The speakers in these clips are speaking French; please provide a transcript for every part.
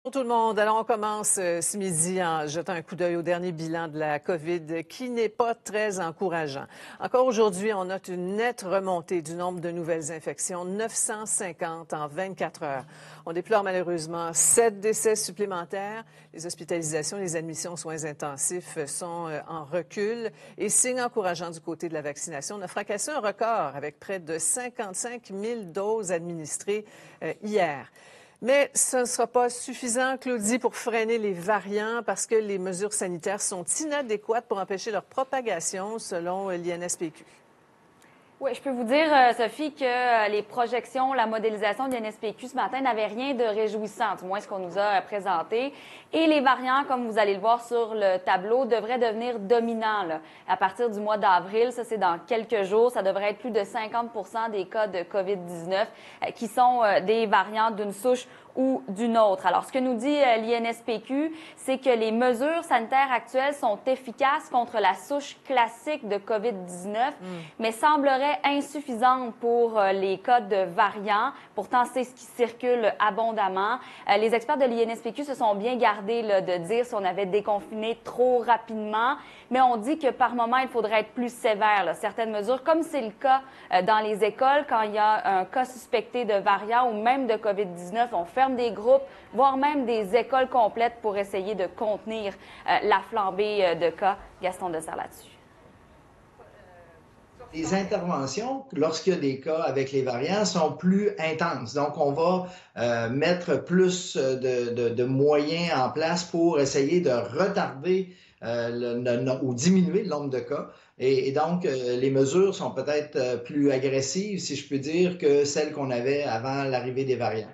Bonjour tout le monde. Alors, on commence ce midi en jetant un coup d'œil au dernier bilan de la COVID qui n'est pas très encourageant. Encore aujourd'hui, on note une nette remontée du nombre de nouvelles infections, 950 en 24 heures. On déplore malheureusement 7 décès supplémentaires. Les hospitalisations, les admissions aux soins intensifs sont en recul. Et signe encourageant du côté de la vaccination, on a fracassé un record avec près de 55 000 doses administrées hier. Mais ce ne sera pas suffisant, Claudie, pour freiner les variants parce que les mesures sanitaires sont inadéquates pour empêcher leur propagation, selon l'INSPQ. Oui, je peux vous dire, Sophie, que les projections, la modélisation de l'INSPQ ce matin n'avaient rien de réjouissant, du moins ce qu'on nous a présenté. Et les variants, comme vous allez le voir sur le tableau, devraient devenir dominants là, à partir du mois d'avril. Ça, c'est dans quelques jours. Ça devrait être plus de 50 des cas de COVID-19 qui sont des variants d'une souche ou d'une autre. Alors, ce que nous dit l'INSPQ, c'est que les mesures sanitaires actuelles sont efficaces contre la souche classique de COVID-19, mais sembleraient insuffisantes pour les cas de variants. Pourtant, c'est ce qui circule abondamment. Les experts de l'INSPQ se sont bien gardés là, de dire si on avait déconfiné trop rapidement, mais on dit que par moment, il faudrait être plus sévère. Là. Certaines mesures, comme c'est le cas dans les écoles, quand il y a un cas suspecté de variant ou même de COVID-19, on ferme des groupes, voire même des écoles complètes pour essayer de contenir la flambée de cas. Gaston Dessert là-dessus. Les interventions, lorsqu'il y a des cas avec les variants, sont plus intenses. Donc, on va mettre plus de moyens en place pour essayer de retarder ou diminuer le nombre de cas. Et donc, les mesures sont peut-être plus agressives, si je peux dire, que celles qu'on avait avant l'arrivée des variants.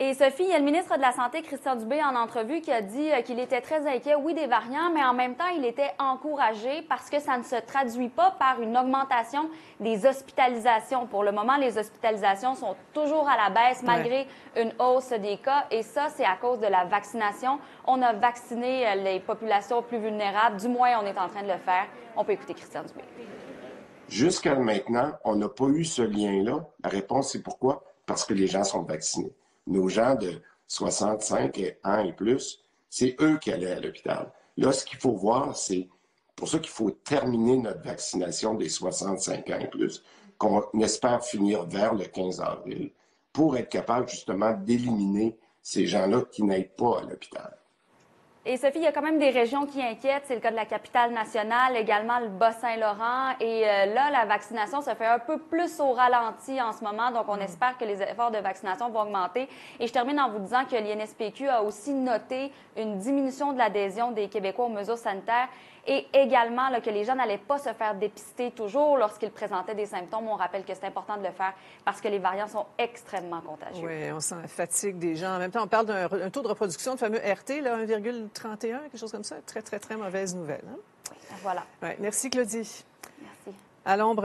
Et Sophie, il y a le ministre de la Santé, Christian Dubé, en entrevue, qui a dit qu'il était très inquiet, oui, des variants, mais en même temps, il était encouragé parce que ça ne se traduit pas par une augmentation des hospitalisations. Pour le moment, les hospitalisations sont toujours à la baisse malgré une hausse des cas. Et ça, c'est à cause de la vaccination. On a vacciné les populations plus vulnérables. Du moins, on est en train de le faire. On peut écouter Christian Dubé. Jusqu'à maintenant, on n'a pas eu ce lien-là. La réponse, c'est pourquoi? Parce que les gens sont vaccinés. Nos gens de 65 ans et plus, c'est eux qui allaient à l'hôpital. Là, ce qu'il faut voir, c'est pour ça qu'il faut terminer notre vaccination des 65 ans et plus, qu'on espère finir vers le 15 avril, pour être capable justement d'éliminer ces gens-là qui n'aillent pas à l'hôpital. Et Sophie, il y a quand même des régions qui inquiètent. C'est le cas de la capitale nationale, également le Bas-Saint-Laurent. Et là, la vaccination se fait un peu plus au ralenti en ce moment. Donc, on espère que les efforts de vaccination vont augmenter. Et je termine en vous disant que l'INSPQ a aussi noté une diminution de l'adhésion des Québécois aux mesures sanitaires et également là, que les gens n'allaient pas se faire dépister toujours lorsqu'ils présentaient des symptômes. On rappelle que c'est important de le faire parce que les variants sont extrêmement contagieux. Oui, on sent la fatigue des gens. En même temps, on parle d'un taux de reproduction de fameux RT, là, 1,31, quelque chose comme ça. Très, très, très mauvaise nouvelle. Hein? Voilà. Ouais, merci, Claudie. Merci. À l'ombre.